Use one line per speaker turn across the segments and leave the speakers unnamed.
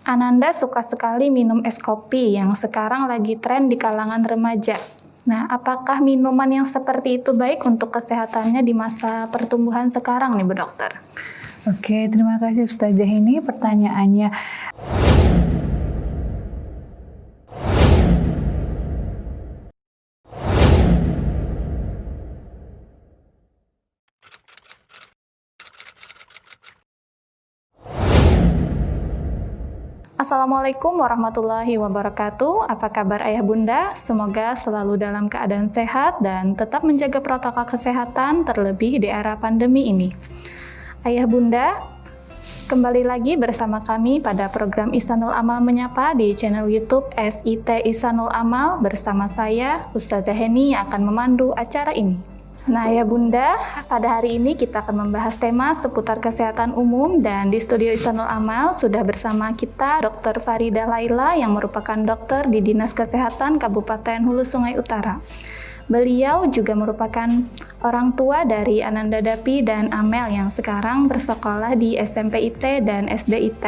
Ananda suka sekali minum es kopi yang sekarang lagi tren di kalangan remaja. Nah, apakah minuman yang seperti itu baik untuk kesehatannya di masa pertumbuhan sekarang nih Bu Dokter?
Oke, terima kasih Ustazah, ini pertanyaannya.
Assalamualaikum warahmatullahi wabarakatuh. Apa kabar ayah bunda? Semoga selalu dalam keadaan sehat dan tetap menjaga protokol kesehatan terlebih di era pandemi ini. Ayah bunda, kembali lagi bersama kami pada program Ihsanul Amal Menyapa di channel YouTube SIT Ihsanul Amal bersama saya Ustazah Heni yang akan memandu acara ini. Nah ya bunda, pada hari ini kita akan membahas tema seputar kesehatan umum dan di studio Ihsanul Amal sudah bersama kita Dr. Faridah Laila yang merupakan dokter di Dinas Kesehatan Kabupaten Hulu Sungai Utara. Beliau juga merupakan orang tua dari Ananda Dapi dan Amel yang sekarang bersekolah di SMP IT dan SD IT.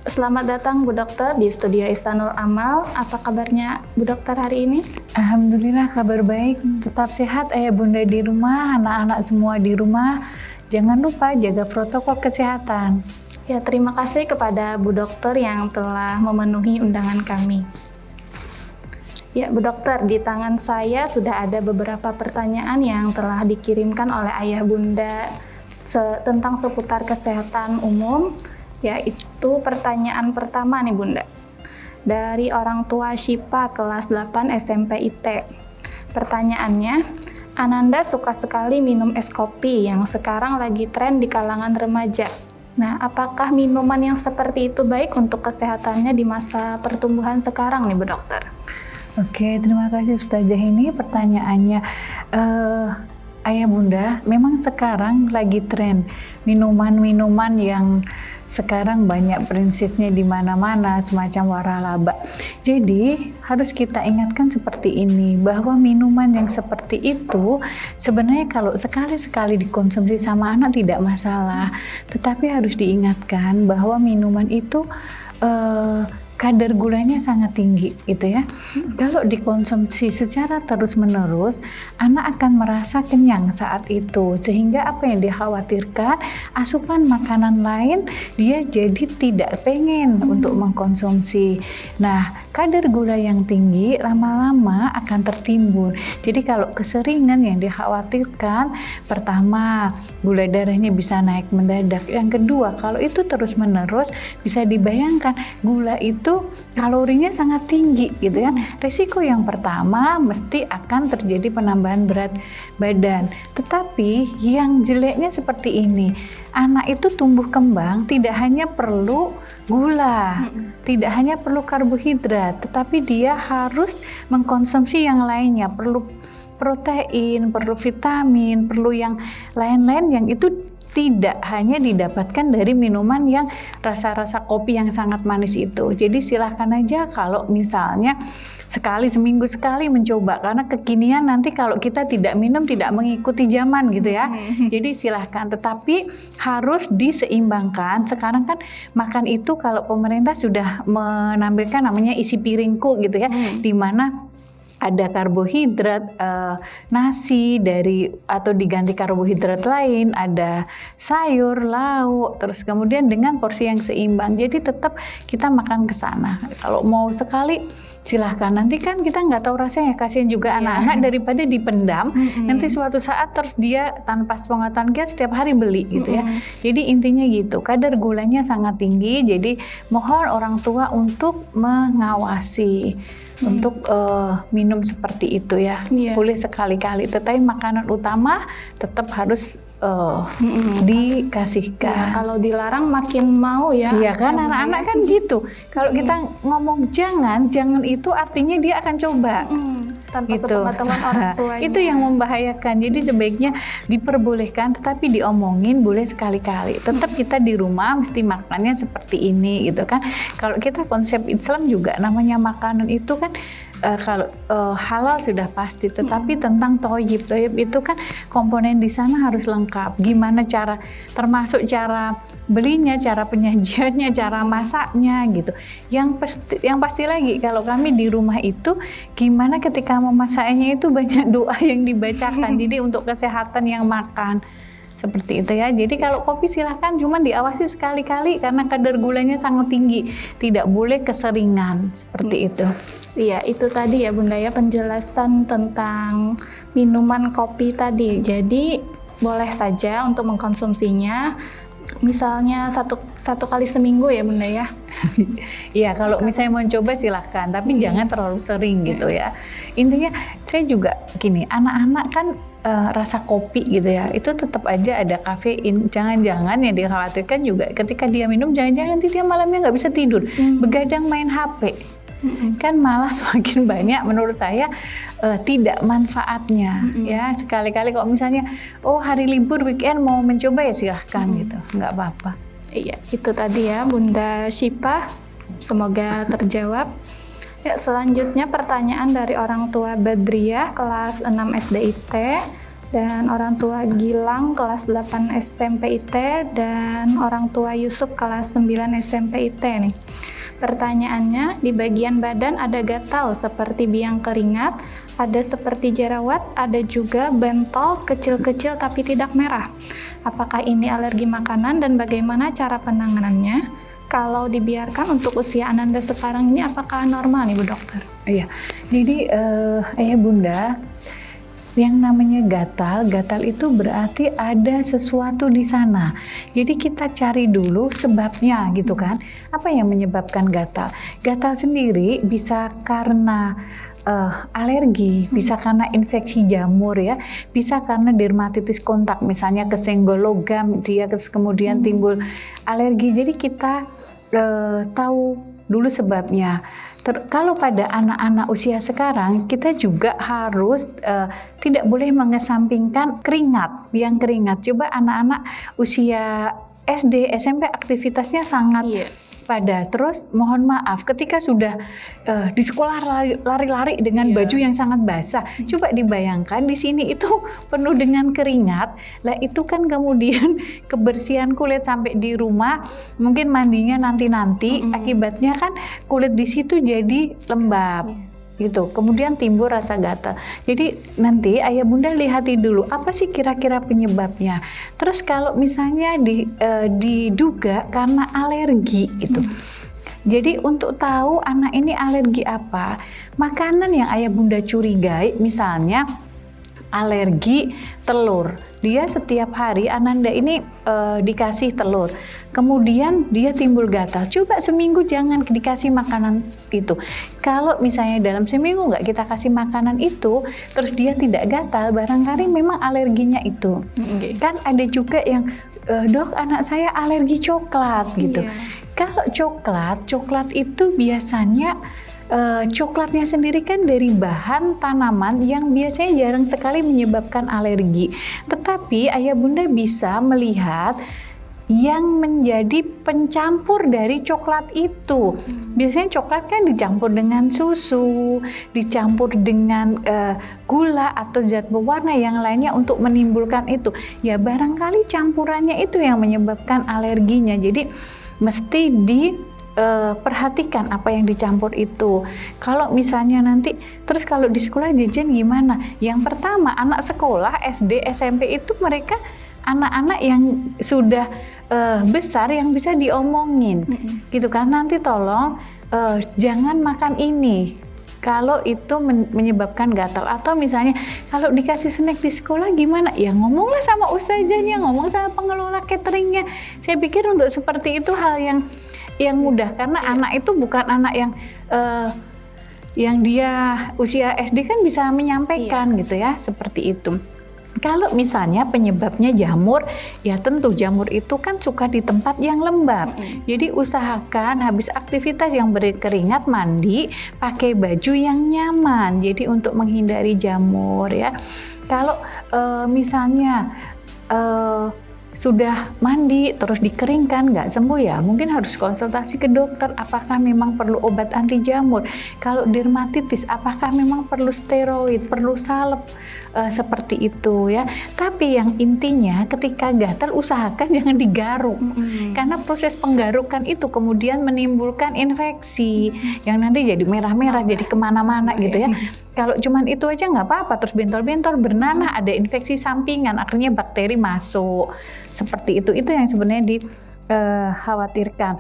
Selamat datang Bu Dokter di studio Ihsanul Amal. Apa kabarnya Bu Dokter hari ini?
Alhamdulillah kabar baik, tetap sehat ayah bunda di rumah, anak-anak semua di rumah. Jangan lupa jaga protokol kesehatan.
Ya, terima kasih kepada Bu Dokter yang telah memenuhi undangan kami. Ya Bu Dokter, di tangan saya sudah ada beberapa pertanyaan yang telah dikirimkan oleh ayah bunda tentang seputar kesehatan umum. Yaitu pertanyaan pertama nih bunda, dari orang tua Syifa kelas 8 SMP IT. Pertanyaannya, Ananda suka sekali minum es kopi yang sekarang lagi tren di kalangan remaja. Nah, apakah minuman yang seperti itu baik untuk kesehatannya di masa pertumbuhan sekarang nih Bu Dokter?
Oke, terima kasih Ustazah, ini pertanyaannya. Ayah bunda, memang sekarang lagi tren minuman-minuman yang sekarang banyak prinsipnya di mana-mana, semacam waralaba. Jadi harus kita ingatkan seperti ini, bahwa minuman yang seperti itu sebenarnya kalau sekali-sekali dikonsumsi sama anak tidak masalah, tetapi harus diingatkan bahwa minuman itu kadar gulanya sangat tinggi gitu ya. Kalau dikonsumsi secara terus-menerus, anak akan merasa kenyang saat itu, sehingga apa yang dikhawatirkan, asupan makanan lain dia jadi tidak pengen untuk mengkonsumsi. Nah, kadar gula yang tinggi lama-lama akan tertimbun. Jadi kalau keseringan yang dikhawatirkan, pertama gula darahnya bisa naik mendadak. Yang kedua, kalau itu terus-menerus bisa dibayangkan gula itu kalorinya sangat tinggi gitu ya. Risiko yang pertama mesti akan terjadi penambahan berat badan. Tetapi yang jeleknya seperti ini, anak itu tumbuh kembang tidak hanya perlu gula, tidak hanya perlu karbohidrat, tetapi dia harus mengkonsumsi yang lainnya, perlu protein, perlu vitamin, perlu yang lain-lain yang itu tidak hanya didapatkan dari minuman yang rasa-rasa kopi yang sangat manis itu. Jadi silahkan aja kalau misalnya seminggu sekali mencoba, karena kekinian nanti kalau kita tidak minum tidak mengikuti zaman gitu ya. Jadi silahkan, tetapi harus diseimbangkan. Sekarang kan makan itu kalau pemerintah sudah menampilkan namanya isi piringku gitu ya, di mana ada karbohidrat, nasi atau diganti karbohidrat lain, ada sayur, lauk, terus kemudian dengan porsi yang seimbang. Jadi tetap kita makan ke sana. Kalau mau sekali silahkan, nanti kan kita nggak tahu rasanya, kasihan juga anak-anak daripada dipendam, nanti suatu saat terus dia tanpa sepengetahuan kita setiap hari beli gitu ya. Jadi intinya gitu, kadar gulanya sangat tinggi, jadi mohon orang tua untuk mengawasi untuk minum seperti itu ya. Boleh sekali-kali, tetapi makanan utama tetap harus dikasihkan.
Kalau dilarang makin mau ya.
Iya kan, anak-anak kan gitu. Kalau kita ngomong jangan itu artinya dia akan coba.
Tanpa
gitu.
sepengetahuan orang tuanya.
Itu yang membahayakan. Jadi sebaiknya diperbolehkan, tetapi diomongin boleh sekali-kali. Tetap kita di rumah mesti makannya seperti ini gitu kan. Kalau kita konsep Islam juga namanya makanan itu kan kalau halal sudah pasti, tetapi tentang toyib itu kan komponen di sana harus lengkap. Gimana cara, termasuk cara belinya, cara penyajiannya, cara masaknya gitu. Yang pasti lagi kalau kami di rumah itu gimana ketika memasaknya itu banyak doa yang dibacakan. Jadi untuk kesehatan yang makan. Seperti itu ya. Jadi kalau kopi silahkan, cuman diawasi sekali-kali karena kadar gulanya sangat tinggi. Tidak boleh keseringan, seperti itu.
Iya, itu tadi ya Bunda ya penjelasan tentang minuman kopi tadi. Jadi boleh saja untuk mengkonsumsinya, misalnya satu kali seminggu ya Bunda ya.
Iya, kalau misalnya mau coba silahkan, tapi jangan terlalu sering gitu ya. Intinya saya juga gini, anak-anak kan rasa kopi gitu ya, itu tetap aja ada kafein. Jangan-jangan yang dikhawatirkan juga ketika dia minum, jangan-jangan nanti dia malamnya nggak bisa tidur, begadang main HP. Kan malah semakin banyak menurut saya tidak manfaatnya ya. Sekali-kali kalau misalnya hari libur weekend mau mencoba ya silahkan gitu, nggak apa-apa.
Iya, itu tadi ya Bunda Syifa, semoga terjawab. Ya, selanjutnya pertanyaan dari orang tua Badriah kelas 6 SDIT dan orang tua Gilang kelas 8 SMP IT dan orang tua Yusuf kelas 9 SMP IT nih. Pertanyaannya, di bagian badan ada gatal seperti biang keringat, ada seperti jerawat, ada juga bentol kecil-kecil tapi tidak merah. Apakah ini alergi makanan dan bagaimana cara penanganannya? Kalau dibiarkan untuk usia Ananda sekarang ini apakah normal nih Bu Dokter?
Iya, jadi ayah bunda, yang namanya gatal itu berarti ada sesuatu di sana. Jadi kita cari dulu sebabnya gitu kan. Apa yang menyebabkan gatal? Gatal sendiri bisa karena alergi, bisa karena infeksi jamur ya, bisa karena dermatitis kontak, misalnya kesenggol logam dia kemudian timbul alergi. Jadi kita tahu dulu sebabnya. Kalau pada anak-anak usia sekarang kita juga harus tidak boleh mengesampingkan keringat, biang keringat. Coba anak-anak usia SD, SMP aktivitasnya sangat padat. Terus mohon maaf ketika sudah di sekolah lari-lari dengan baju yang sangat basah. Coba dibayangkan di sini itu penuh dengan keringat. Lah itu kan kemudian kebersihan kulit sampai di rumah, mungkin mandinya nanti-nanti, akibatnya kan kulit di situ jadi lembab. Gitu. Kemudian timbul rasa gatal. Jadi nanti ayah bunda lihati dulu apa sih kira-kira penyebabnya. Terus kalau misalnya diduga karena alergi gitu. Jadi untuk tahu anak ini alergi apa, makanan yang ayah bunda curigai misalnya alergi telur. Dia setiap hari Ananda ini dikasih telur, kemudian dia timbul gatal. Coba seminggu jangan dikasih makanan itu. Kalau misalnya dalam seminggu nggak kita kasih makanan itu, terus dia tidak gatal, barangkali memang alerginya itu. Kan ada juga yang dok anak saya alergi coklat gitu. Kalau coklat itu biasanya coklatnya sendiri kan dari bahan tanaman yang biasanya jarang sekali menyebabkan alergi. Tetapi ayah bunda bisa melihat yang menjadi pencampur dari coklat itu. Biasanya coklat kan dicampur dengan susu, dicampur dengan gula atau zat pewarna yang lainnya untuk menimbulkan itu. Ya barangkali campurannya itu yang menyebabkan alerginya. Jadi mesti perhatikan apa yang dicampur itu. Kalau misalnya nanti terus kalau di sekolah jajan gimana? Yang pertama anak sekolah SD SMP itu mereka anak-anak yang sudah besar yang bisa diomongin gitu kan. Nanti tolong jangan makan ini kalau itu menyebabkan gatal. Atau misalnya kalau dikasih snack di sekolah gimana? Ya ngomonglah sama ustazahnya, ngomong sama pengelola cateringnya. Saya pikir untuk seperti itu hal yang mudah, karena anak itu bukan anak yang dia usia SD kan bisa menyampaikan gitu ya, seperti itu. Kalau misalnya penyebabnya jamur, ya tentu jamur itu kan suka di tempat yang lembab. Jadi usahakan habis aktivitas yang berkeringat mandi, pakai baju yang nyaman. Jadi untuk menghindari jamur ya. Kalau misalnya sudah mandi terus dikeringkan nggak sembuh ya mungkin harus konsultasi ke dokter. Apakah memang perlu obat anti jamur? Kalau dermatitis apakah memang perlu steroid, perlu salep seperti itu ya. Tapi yang intinya ketika gatal usahakan jangan digaruk, karena proses penggarukan itu kemudian menimbulkan infeksi yang nanti jadi merah-merah, jadi kemana-mana gitu ya. Kalau cuman itu aja nggak apa-apa, terus bentol-bentol bernanah, ada infeksi sampingan, akhirnya bakteri masuk. Seperti itu yang sebenarnya dikhawatirkan.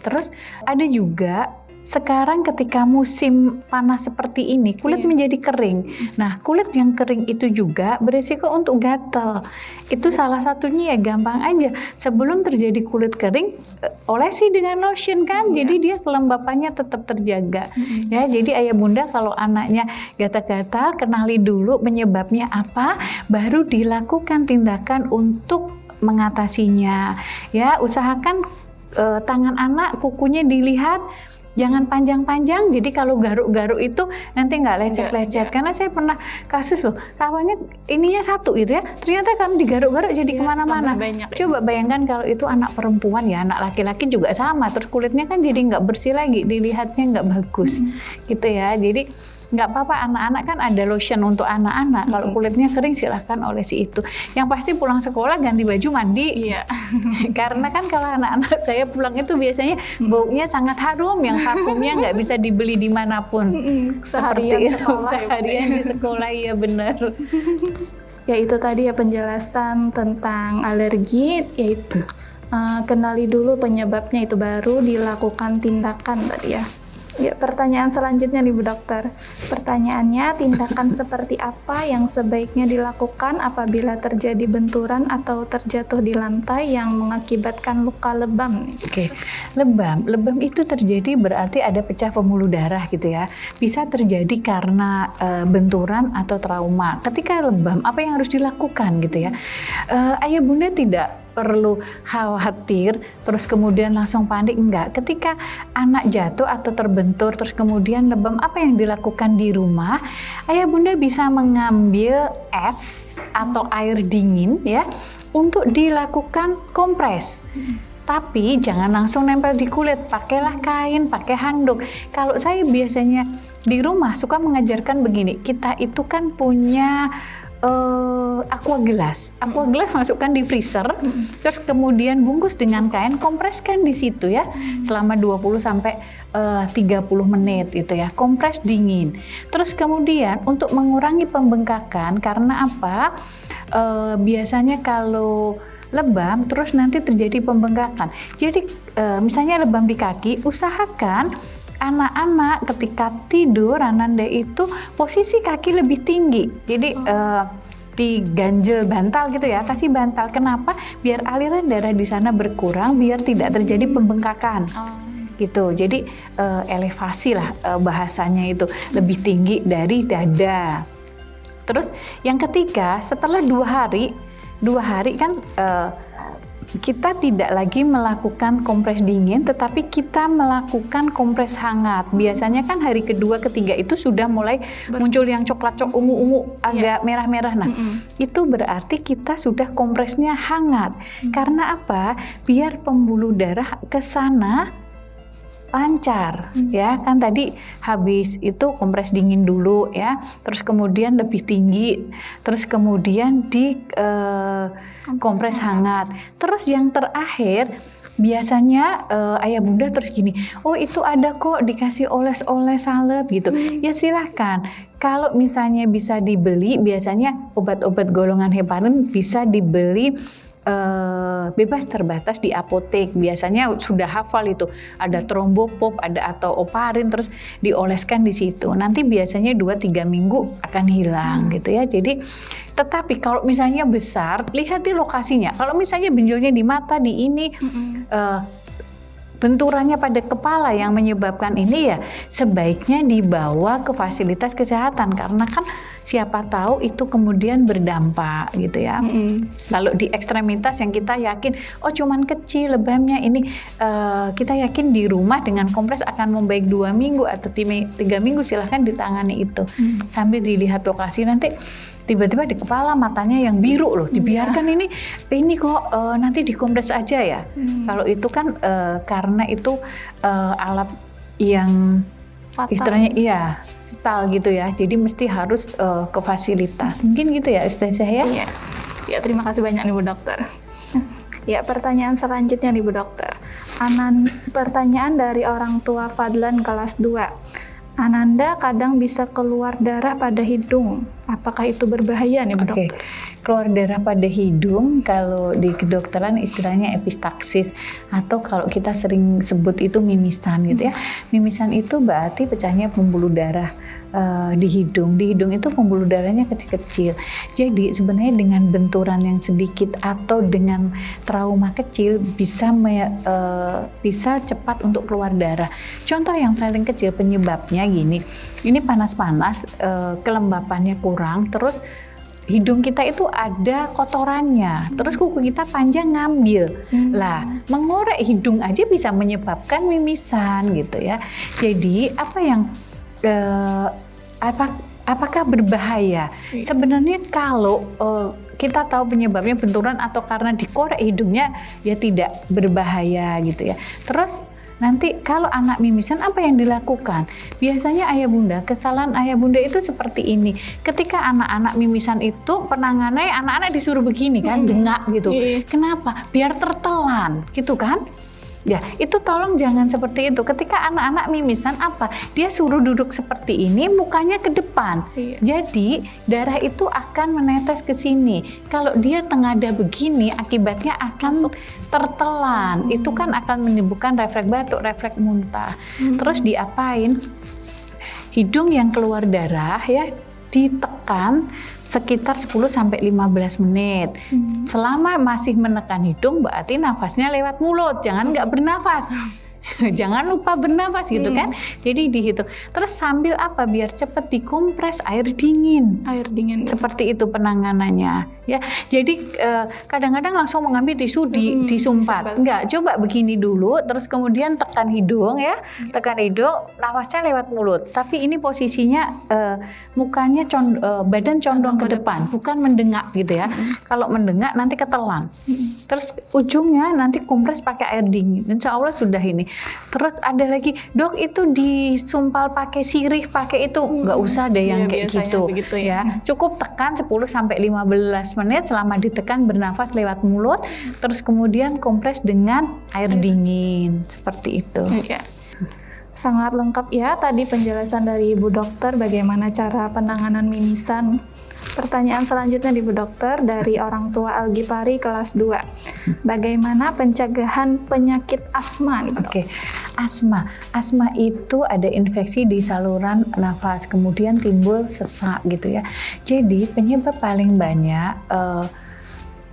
Terus ada juga sekarang ketika musim panas seperti ini, kulit menjadi kering. Nah, kulit yang kering itu juga berisiko untuk gatal. Itu salah satunya ya gampang aja. Sebelum terjadi kulit kering, olesi dengan lotion kan, jadi dia kelembapannya tetap terjaga. Ya, jadi ayah bunda kalau anaknya gatal-gatal, kenali dulu penyebabnya apa, baru dilakukan tindakan untuk mengatasinya. Ya, usahakan tangan anak, kukunya dilihat. Jangan panjang-panjang, jadi kalau garuk-garuk itu nanti nggak lecet-lecet. Karena saya pernah kasus loh, kawannya ininya satu gitu ya, ternyata kan digaruk-garuk jadi kemana-mana. Coba bayangkan kalau itu anak perempuan ya, anak laki-laki juga sama, terus kulitnya kan jadi nggak bersih lagi, dilihatnya nggak bagus gitu ya. Jadi nggak apa-apa, anak-anak kan ada lotion untuk anak-anak. Kalau kulitnya kering silahkan olesi itu. Yang pasti pulang sekolah ganti baju mandi. Karena kan kalau anak-anak saya pulang itu biasanya baunya sangat harum, yang parfumnya nggak bisa dibeli dimanapun.
Seharian
seharian di sekolah, ya benar.
Ya itu tadi ya penjelasan tentang alergi, yaitu kenali dulu penyebabnya, itu baru dilakukan tindakan tadi ya. Ya, pertanyaan selanjutnya nih Bu Dokter. Pertanyaannya, tindakan seperti apa yang sebaiknya dilakukan apabila terjadi benturan atau terjatuh di lantai yang mengakibatkan luka lebam nih?
Oke, lebam itu terjadi berarti ada pecah pembuluh darah gitu ya. Bisa terjadi karena benturan atau trauma. Ketika lebam, apa yang harus dilakukan gitu ya? Ayah bunda tidak perlu khawatir terus kemudian langsung panik, enggak. Ketika anak jatuh atau terbentur terus kemudian lebam, apa yang dilakukan di rumah? Ayah bunda bisa mengambil es atau air dingin ya untuk dilakukan kompres. Tapi jangan langsung nempel di kulit, pakailah kain, pakai handuk. Kalau saya biasanya di rumah suka mengajarkan begini, kita itu kan punya aqua gelas masukkan di freezer, terus kemudian bungkus dengan kain, kompreskan di situ ya selama 20 sampai 30 menit gitu ya, kompres dingin. Terus kemudian untuk mengurangi pembengkakan, karena apa? Biasanya kalau lebam terus nanti terjadi pembengkakan. Jadi misalnya lebam di kaki, usahakan anak-anak ketika tidur, Ananda, itu posisi kaki lebih tinggi. Jadi diganjel bantal gitu ya, kasih bantal. Kenapa? Biar aliran darah di sana berkurang, biar tidak terjadi pembengkakan. Gitu. Jadi elevasi lah bahasanya itu, lebih tinggi dari dada. Terus yang ketiga, setelah 2 hari kan kita tidak lagi melakukan kompres dingin, tetapi kita melakukan kompres hangat. Biasanya kan hari kedua, ketiga itu sudah mulai muncul yang coklat ungu-ungu, agak merah-merah. Nah, itu berarti kita sudah kompresnya hangat. Karena apa? Biar pembuluh darah ke sana lancar ya, kan tadi habis itu kompres dingin dulu ya, terus kemudian lebih tinggi, terus kemudian di kompres hangat. Terus yang terakhir biasanya ayah bunda terus gini, oh itu ada kok dikasih oles-oles salep gitu. Ya silahkan. Kalau misalnya bisa dibeli, biasanya obat-obat golongan heparin bisa dibeli bebas terbatas di apotek. Biasanya sudah hafal itu, ada trombopop, ada atau oparin, terus dioleskan di situ. Nanti biasanya 2-3 minggu akan hilang gitu ya. Jadi tetapi kalau misalnya besar, lihat di lokasinya. Kalau misalnya benjolnya di mata, di ini, benturannya pada kepala yang menyebabkan ini, ya sebaiknya dibawa ke fasilitas kesehatan, karena kan siapa tahu itu kemudian berdampak gitu ya. Kalau di ekstremitas yang kita yakin oh cuman kecil lebamnya ini, kita yakin di rumah dengan kompres akan membaik 2 minggu atau 3 minggu, silahkan ditangani itu sambil dilihat lokasi. Nanti tiba-tiba di kepala matanya yang biru loh, dibiarkan ini kok nanti dikompres aja ya. Kalau itu kan karena itu alat yang
Fatal.
istilahnya vital gitu ya, jadi mesti harus ke fasilitas. Mungkin gitu ya Ustazah ya.
Iya. Ya, terima kasih banyak nih Bu Dokter. Ya, pertanyaan selanjutnya nih Bu Dokter. Pertanyaan dari orang tua Fadlan kelas 2. Ananda kadang bisa keluar darah pada hidung. Apakah itu berbahaya nih Bu Dokter?
Keluar darah pada hidung kalau di kedokteran istilahnya epistaksis, atau kalau kita sering sebut itu mimisan gitu ya. Mimisan itu berarti pecahnya pembuluh darah di hidung. Di hidung itu pembuluh darahnya kecil-kecil. Jadi sebenarnya dengan benturan yang sedikit atau dengan trauma kecil bisa cepat untuk keluar darah. Contoh yang paling kecil penyebabnya gini. Ini panas-panas, kelembapannya kurang, terus hidung kita itu ada kotorannya, terus kuku kita panjang ngambil. Lah, mengorek hidung aja bisa menyebabkan mimisan gitu ya. Jadi apakah berbahaya? Sebenarnya kalau kita tahu penyebabnya benturan atau karena dikorek hidungnya, ya tidak berbahaya gitu ya. Terus nanti kalau anak mimisan apa yang dilakukan? Biasanya ayah bunda, kesalahan ayah bunda itu seperti ini. Ketika anak-anak mimisan itu penanganannya anak-anak disuruh begini kan, dengak gitu. Kenapa? Biar tertelan gitu kan? Ya, itu tolong jangan seperti itu. Ketika anak-anak mimisan apa? Dia suruh duduk seperti ini, mukanya ke depan. Jadi, darah itu akan menetes ke sini. Kalau dia tengada begini, akibatnya akan tertelan. Itu kan akan menimbulkan refleks batuk, refleks muntah. Terus diapain? Hidung yang keluar darah ya ditekan sekitar 10-15 menit. Selama masih menekan hidung berarti nafasnya lewat mulut, jangan nggak bernafas. Jangan lupa bernafas gitu kan. Jadi dihitung. Terus sambil apa? Biar cepat dikompres air dingin.
Air dingin.
Seperti itu penanganannya. Ya, jadi kadang-kadang langsung mengambil tisu disumpat. Enggak, coba begini dulu, terus kemudian tekan hidung ya, tekan hidung, nafasnya lewat mulut. Tapi ini posisinya mukanya badan condong ke depan, bukan mendengak gitu ya. Kalau mendengak nanti ketelan. Terus ujungnya nanti kompres pakai air dingin. Insya Allah sudah ini. Terus ada lagi, dok itu disumpal pakai sirih, pakai itu nggak usah deh yang kayak gitu ya. Cukup tekan 10-15 menit, selama ditekan bernafas lewat mulut, terus kemudian kompres dengan air dingin seperti itu.
Sangat lengkap ya tadi penjelasan dari Ibu Dokter bagaimana cara penanganan mimisan. Pertanyaan selanjutnya di Bu Dokter dari orang tua Algipari kelas 2. Bagaimana pencegahan penyakit asma? Asma itu ada infeksi di saluran nafas, kemudian timbul sesak gitu ya. Jadi penyebab paling banyak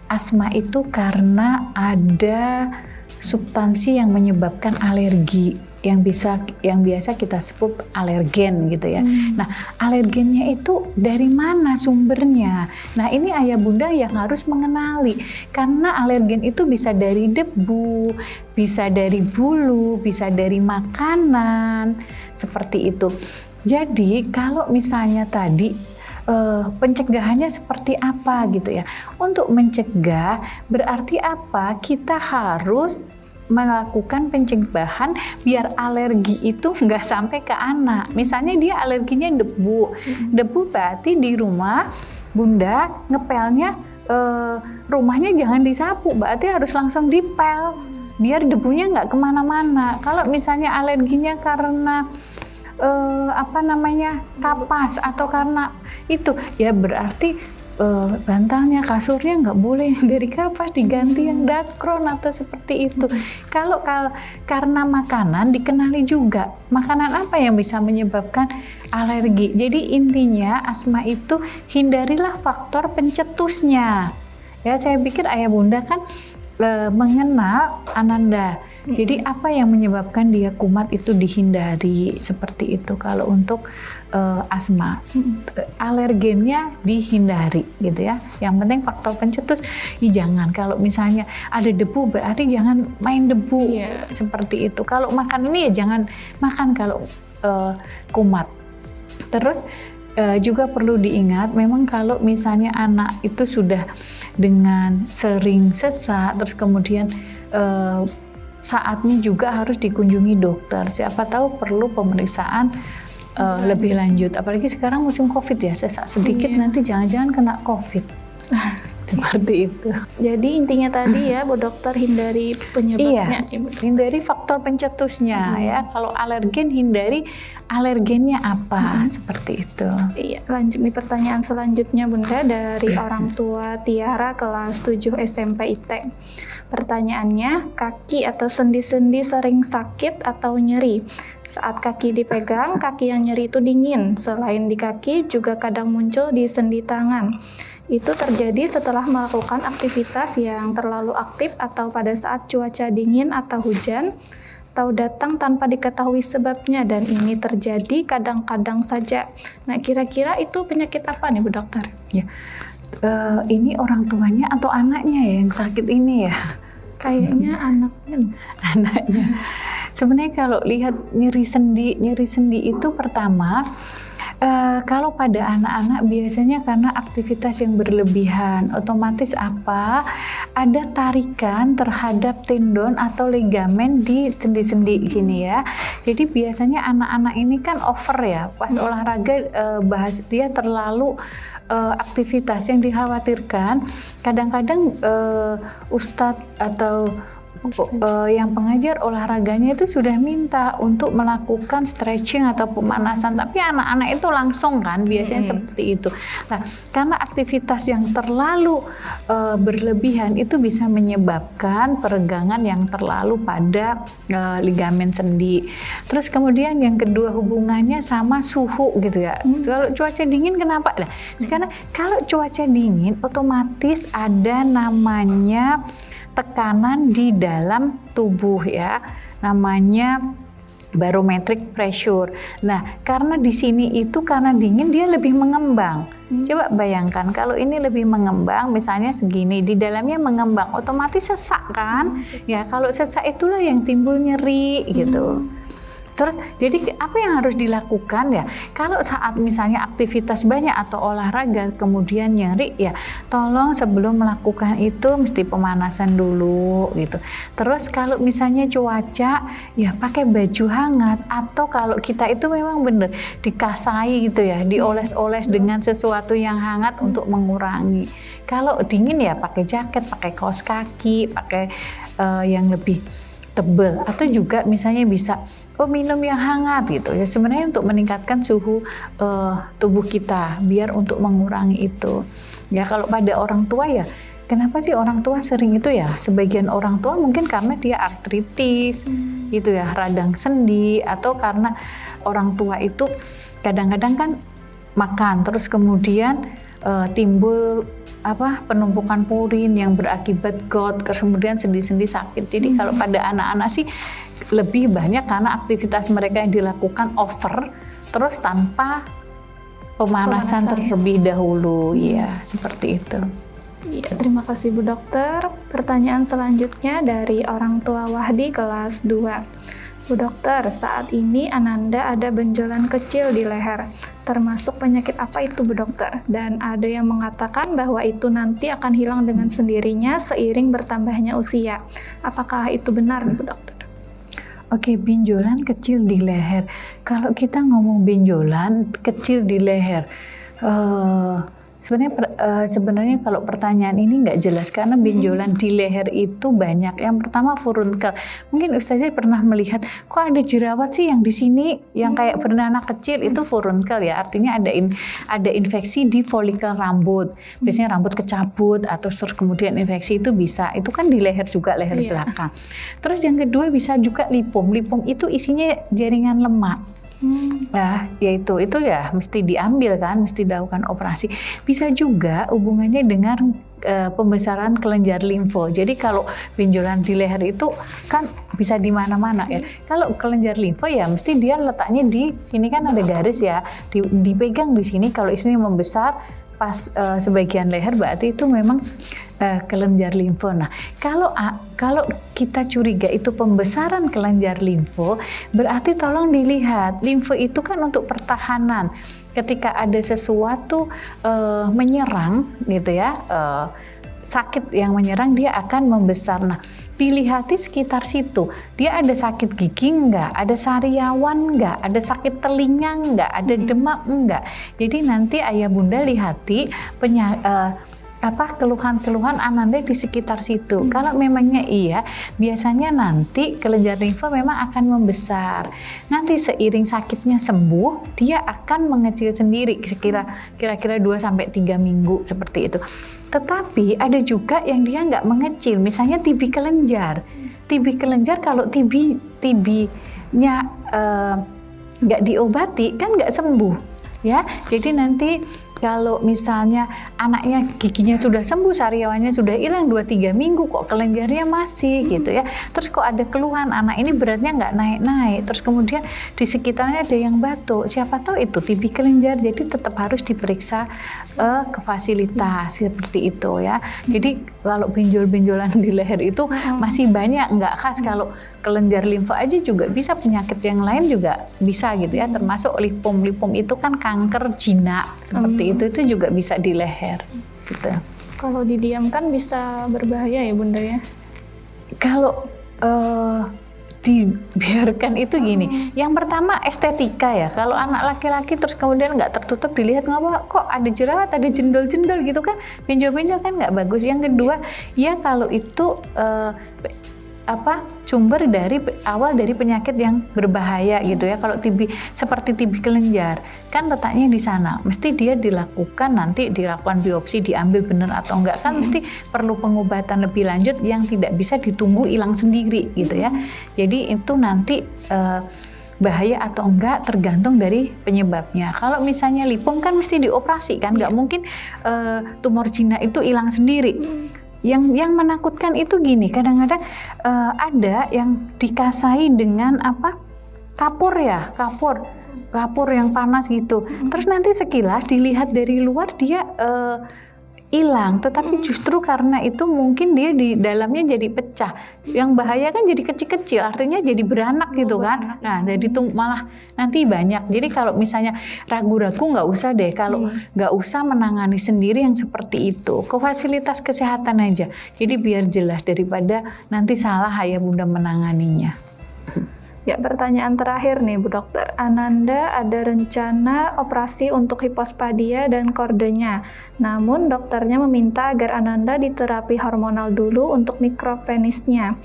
asma itu karena ada substansi yang menyebabkan alergi yang biasa kita sebut alergen gitu ya. Nah, alergennya itu dari mana sumbernya? Nah, ini ayah bunda yang harus mengenali, karena alergen itu bisa dari debu, bisa dari bulu, bisa dari makanan, seperti itu. Jadi, kalau misalnya tadi pencegahannya seperti apa gitu ya? Untuk mencegah berarti apa? Kita harus melakukan pencegahan biar alergi itu nggak sampai ke anak. Misalnya dia alerginya debu. Debu berarti di rumah bunda ngepelnya rumahnya jangan disapu, berarti harus langsung dipel biar debunya nggak kemana-mana. Kalau misalnya alerginya karena kapas atau karena itu, ya berarti bantalnya, kasurnya nggak boleh dari kapas, diganti yang dakron atau seperti itu. Kalau karena makanan, dikenali juga makanan apa yang bisa menyebabkan alergi. Jadi intinya asma itu hindarilah faktor pencetusnya. Ya, saya pikir ayah bunda kan mengenal Ananda. Jadi apa yang menyebabkan dia kumat itu dihindari, seperti itu. Kalau untuk asma, alergennya dihindari gitu ya. Yang penting faktor pencetus, jangan. Kalau misalnya ada debu berarti jangan main debu, seperti itu. Kalau makan ini ya jangan makan kalau kumat. Terus
juga perlu diingat, memang kalau misalnya anak itu sudah dengan sering sesak, terus kemudian saatnya juga harus dikunjungi dokter. Siapa tahu perlu pemeriksaan lebih lanjut. Apalagi sekarang musim COVID ya, sesak sedikit nanti jangan-jangan kena COVID. Seperti itu.
Jadi intinya tadi ya Bu Dokter, hindari penyebabnya.
Iya, hindari faktor pencetusnya ya. Kalau alergen, hindari alergennya apa, seperti itu.
Iya, lanjut nih pertanyaan selanjutnya Bunda dari orang tua Tiara kelas 7 SMP IT. Pertanyaannya, kaki atau sendi-sendi sering sakit atau nyeri? Saat kaki dipegang, kaki yang nyeri itu dingin. Selain di kaki, juga kadang muncul di sendi tangan. Itu terjadi setelah melakukan aktivitas yang terlalu aktif atau pada saat cuaca dingin atau hujan, atau datang tanpa diketahui sebabnya, dan ini terjadi kadang-kadang saja. Nah, kira-kira itu penyakit apa nih Bu Dokter?
Ya, ini orang tuanya atau anaknya ya yang sakit ini ya?
Kayaknya anaknya.
Anaknya. Sebenarnya kalau lihat nyeri sendi itu pertama, kalau pada anak-anak biasanya karena aktivitas yang berlebihan, otomatis apa? Ada tarikan terhadap tendon atau ligamen di sendi-sendi gini ya. Jadi biasanya anak-anak ini kan over ya, pas olahraga bahas dia terlalu aktivitas yang dikhawatirkan. Kadang-kadang ustadz atau yang pengajar olahraganya itu sudah minta untuk melakukan stretching atau pemanasan, tapi anak-anak itu langsung kan biasanya seperti itu. Nah, karena aktivitas yang terlalu berlebihan itu bisa menyebabkan peregangan yang terlalu pada ligamen sendi. Terus kemudian yang kedua hubungannya sama suhu gitu ya. Kalau cuaca dingin kenapa? Nah, sekarang kalau cuaca dingin otomatis ada namanya tekanan di dalam tubuh ya, namanya barometric pressure. Nah, karena di sini itu karena dingin dia lebih mengembang. Coba bayangkan kalau ini lebih mengembang, misalnya segini, di dalamnya mengembang, otomatis sesak kan? Ya, kalau sesak itulah yang timbul nyeri gitu. Terus, jadi apa yang harus dilakukan ya? Kalau saat misalnya aktivitas banyak atau olahraga kemudian nyeri ya, tolong sebelum melakukan itu mesti pemanasan dulu gitu. Terus kalau misalnya cuaca ya pakai baju hangat, atau kalau kita itu memang bener dikasai gitu ya, dioles-oles dengan sesuatu yang hangat untuk mengurangi. Kalau dingin ya pakai jaket, pakai kaos kaki, pakai yang lebih tebal, atau juga misalnya bisa minum yang hangat gitu ya, sebenarnya untuk meningkatkan suhu tubuh kita biar untuk mengurangi itu ya. Kalau pada orang tua ya, kenapa sih orang tua sering itu ya, sebagian orang tua mungkin karena dia artritis gitu ya, radang sendi, atau karena orang tua itu kadang-kadang kan makan terus kemudian timbul penumpukan purin yang berakibat gout, kemudian sendi-sendi sakit. Jadi kalau pada anak-anak sih lebih banyak karena aktivitas mereka yang dilakukan over terus tanpa pemanasan terlebih dahulu ya, seperti itu.
Iya, terima kasih Bu Dokter. Pertanyaan selanjutnya dari orang tua Wahdi kelas 2. Bu Dokter, saat ini Ananda ada benjolan kecil di leher. Termasuk penyakit apa itu Bu Dokter? Dan ada yang mengatakan bahwa itu nanti akan hilang dengan sendirinya seiring bertambahnya usia. Apakah itu benar Bu Dokter?
Oke, benjolan kecil di leher. Kalau kita ngomong benjolan kecil di leher, sebenarnya kalau pertanyaan ini nggak jelas karena benjolan di leher itu banyak. Yang pertama furunkel. Mungkin Ustazah pernah melihat kok ada jerawat sih yang di sini yang kayak beranak kecil, itu furunkel ya. Artinya ada infeksi di folikel rambut. Biasanya rambut kecabut atau terus kemudian infeksi itu bisa. Itu kan di leher juga, leher belakang. Terus yang kedua bisa juga lipom. Lipom itu isinya jaringan lemak. Nah, yaitu itu ya mesti diambil kan, mesti dilakukan operasi. Bisa juga hubungannya dengan pembesaran kelenjar limfo. Jadi kalau benjolan di leher itu kan bisa di mana-mana ya. Kalau kelenjar limfo ya mesti dia letaknya di sini kan ada garis ya, dipegang di sini. Kalau isinya membesar pas sebagian leher berarti itu memang kelenjar limfo. Nah, kalau kita curiga itu pembesaran kelenjar limfo, berarti tolong dilihat. Limfo itu kan untuk pertahanan. Ketika ada sesuatu menyerang, gitu ya, sakit yang menyerang, dia akan membesar. Nah, dilihati sekitar situ, dia ada sakit gigi enggak, ada sariawan enggak, ada sakit telinga enggak, ada demam enggak. Jadi nanti ayah bunda lihati keluhan-keluhan Ananda di sekitar situ. Kalau memangnya iya, biasanya nanti kelenjar limfo memang akan membesar. Nanti seiring sakitnya sembuh, dia akan mengecil sendiri kira-kira 2-3 minggu seperti itu. Tetapi ada juga yang dia nggak mengecil, misalnya TB kelenjar. TB kelenjar kalau TB-nya nggak diobati kan nggak sembuh, ya. Jadi nanti kalau misalnya anaknya giginya sudah sembuh, sariawannya sudah hilang 2-3 minggu, kok kelenjarnya masih gitu ya. Terus kok ada keluhan, anak ini beratnya nggak naik-naik. Terus kemudian di sekitarnya ada yang batuk. Siapa tahu itu TB kelenjar, jadi tetap harus diperiksa ke fasilitas seperti itu ya. Jadi kalau benjol-benjolan di leher itu masih banyak, nggak khas. Kalau kelenjar limfo aja juga bisa, penyakit yang lain juga bisa gitu ya. Termasuk lipom itu kan kanker jinak seperti itu juga bisa di leher gitu.
Kalau didiamkan bisa berbahaya ya bunda ya?
Kalau dibiarkan itu gini, yang pertama estetika ya. Kalau anak laki-laki terus kemudian nggak tertutup, dilihat nggak, kok ada jerawat, ada jendol-jendol gitu kan, benjol-benjol kan nggak bagus. Yang kedua ya, kalau itu sumber dari awal dari penyakit yang berbahaya gitu ya. Kalau TB seperti TB kelenjar kan letaknya di sana, mesti dia dilakukan biopsi, diambil benar atau enggak kan, mesti perlu pengobatan lebih lanjut yang tidak bisa ditunggu hilang sendiri gitu ya. Jadi itu nanti bahaya atau enggak tergantung dari penyebabnya. Kalau misalnya lipom kan mesti dioperasi kan, nggak mungkin tumor jinak itu hilang sendiri. Yang menakutkan itu gini, kadang-kadang ada yang dikasai dengan kapur yang panas gitu. Terus nanti sekilas dilihat dari luar dia hilang, tetapi justru karena itu mungkin dia di dalamnya jadi pecah. Yang bahaya kan jadi kecil-kecil, artinya jadi beranak gitu kan. Nah, jadi malah nanti banyak. Jadi kalau misalnya ragu-ragu nggak usah deh, kalau nggak usah menangani sendiri yang seperti itu. Ke fasilitas kesehatan aja. Jadi biar jelas daripada nanti salah ayah bunda menanganinya.
Ya, pertanyaan terakhir nih Bu Dokter. Ananda ada rencana operasi untuk hipospadia dan kordenya. Namun dokternya meminta agar Ananda diterapi hormonal dulu untuk mikropenisnya.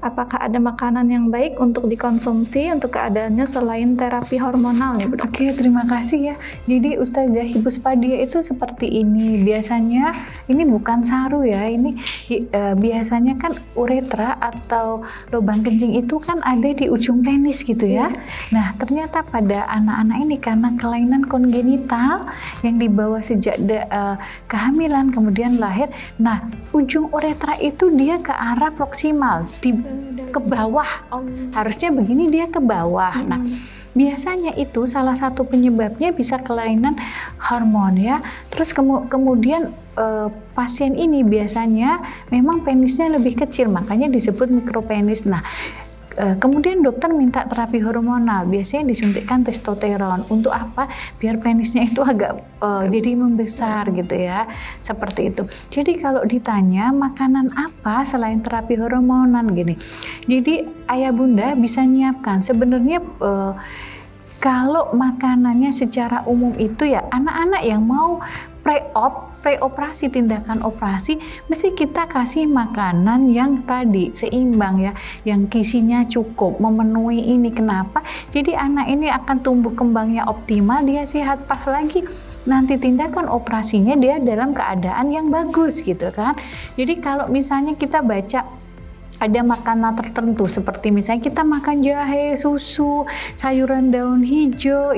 Apakah ada makanan yang baik untuk dikonsumsi untuk keadaannya selain terapi hormonal nih Bu Dokter?
Oke, terima kasih ya. Jadi Ustazah, hipospadia itu seperti ini. Biasanya ini bukan saru ya. Ini biasanya kan uretra atau lubang kencing itu kan ada di ujung penis gitu ya. Nah, ternyata pada anak-anak ini karena kelainan kongenital yang dibawa sejak kehamilan kemudian lahir. Nah, ujung uretra itu dia ke arah proksimal, ke bawah. Harusnya begini, dia ke bawah. Nah, biasanya itu salah satu penyebabnya bisa kelainan hormon ya. Terus kemudian pasien ini biasanya memang penisnya lebih kecil, makanya disebut mikropenis. Nah, kemudian dokter minta terapi hormonal, biasanya disuntikkan testosteron. Untuk apa? Biar penisnya itu agak jadi membesar gitu ya, seperti itu. Jadi kalau ditanya makanan apa selain terapi hormonal gini, jadi ayah bunda bisa nyiapkan sebenarnya kalau makanannya secara umum itu ya anak-anak yang mau pre-operasi, tindakan operasi, mesti kita kasih makanan yang tadi seimbang ya, yang gizinya cukup, memenuhi ini. Kenapa? Jadi anak ini akan tumbuh kembangnya optimal, dia sehat, pas lagi nanti tindakan operasinya dia dalam keadaan yang bagus gitu kan. Jadi kalau misalnya kita baca ada makanan tertentu seperti misalnya kita makan jahe, susu, sayuran daun hijau,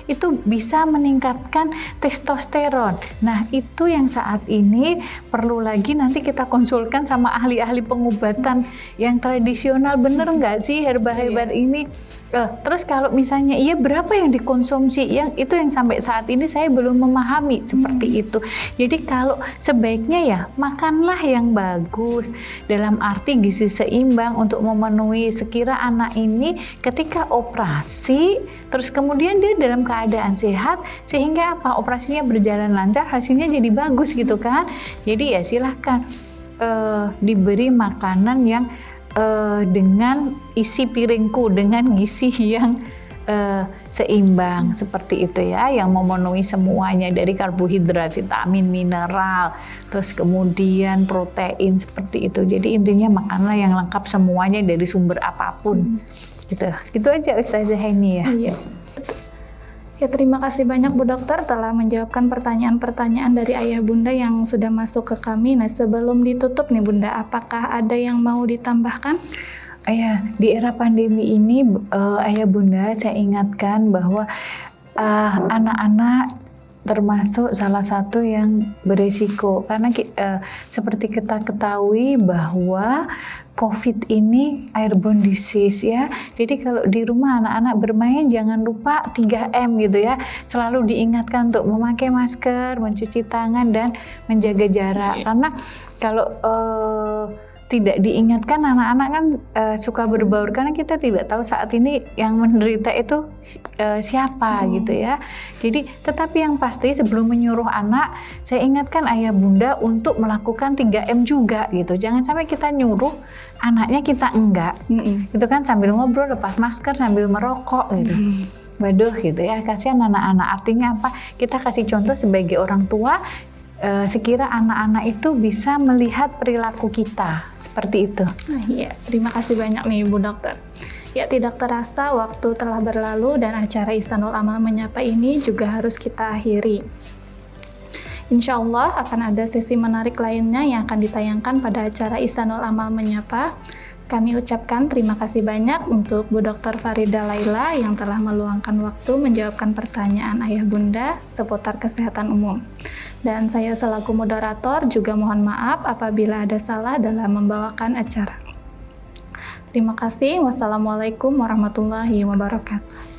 itu bisa meningkatkan testosteron. Nah, itu yang saat ini perlu lagi nanti kita konsulkan sama ahli-ahli pengobatan yang tradisional, bener nggak sih herbal ini Terus kalau misalnya iya berapa yang dikonsumsi, yang itu yang sampai saat ini saya belum memahami seperti itu. Jadi kalau sebaiknya ya makanlah yang bagus dalam arti gizi seimbang untuk memenuhi sekira anak ini ketika operasi terus kemudian dia dalam keadaan sehat sehingga apa operasinya berjalan lancar hasilnya jadi bagus gitu kan. Jadi ya silahkan diberi makanan yang dengan isi piringku dengan gizi yang seimbang seperti itu ya, yang memenuhi semuanya dari karbohidrat, vitamin, mineral, terus kemudian protein seperti itu. Jadi intinya makanlah yang lengkap semuanya dari sumber apapun. Gitu aja Ustazah Heni ya.
Iya. Ya, terima kasih banyak Bu Dokter telah menjawabkan pertanyaan-pertanyaan dari Ayah Bunda yang sudah masuk ke kami. Nah, sebelum ditutup nih Bunda, apakah ada yang mau ditambahkan?
Ayah, di era pandemi ini Ayah Bunda saya ingatkan bahwa anak-anak termasuk salah satu yang beresiko karena seperti kita ketahui bahwa COVID ini airborne disease ya. Jadi kalau di rumah anak-anak bermain jangan lupa 3M gitu ya. Selalu diingatkan untuk memakai masker, mencuci tangan dan menjaga jarak. Karena kalau tidak diingatkan anak-anak kan suka berbaur karena kita tidak tahu saat ini yang menderita itu siapa gitu ya. Jadi tetapi yang pasti sebelum menyuruh anak saya ingatkan ayah bunda untuk melakukan 3M juga gitu. Jangan sampai kita nyuruh anaknya kita enggak. Itu kan sambil ngobrol lepas masker sambil merokok gitu. Waduh gitu ya, kasihan anak-anak. Artinya apa? Kita kasih contoh sebagai orang tua sekira anak-anak itu bisa melihat perilaku kita seperti itu.
Iya, terima kasih banyak nih Bu Dokter. Ya, tidak terasa waktu telah berlalu dan acara Ihsanul Amal Menyapa ini juga harus kita akhiri. Insya Allah akan ada sesi menarik lainnya yang akan ditayangkan pada acara Ihsanul Amal Menyapa. Kami ucapkan terima kasih banyak untuk Bu Dr. Farida Laila yang telah meluangkan waktu menjawabkan pertanyaan ayah bunda seputar kesehatan umum. Dan saya selaku moderator juga mohon maaf apabila ada salah dalam membawakan acara. Terima kasih. Wassalamualaikum warahmatullahi wabarakatuh.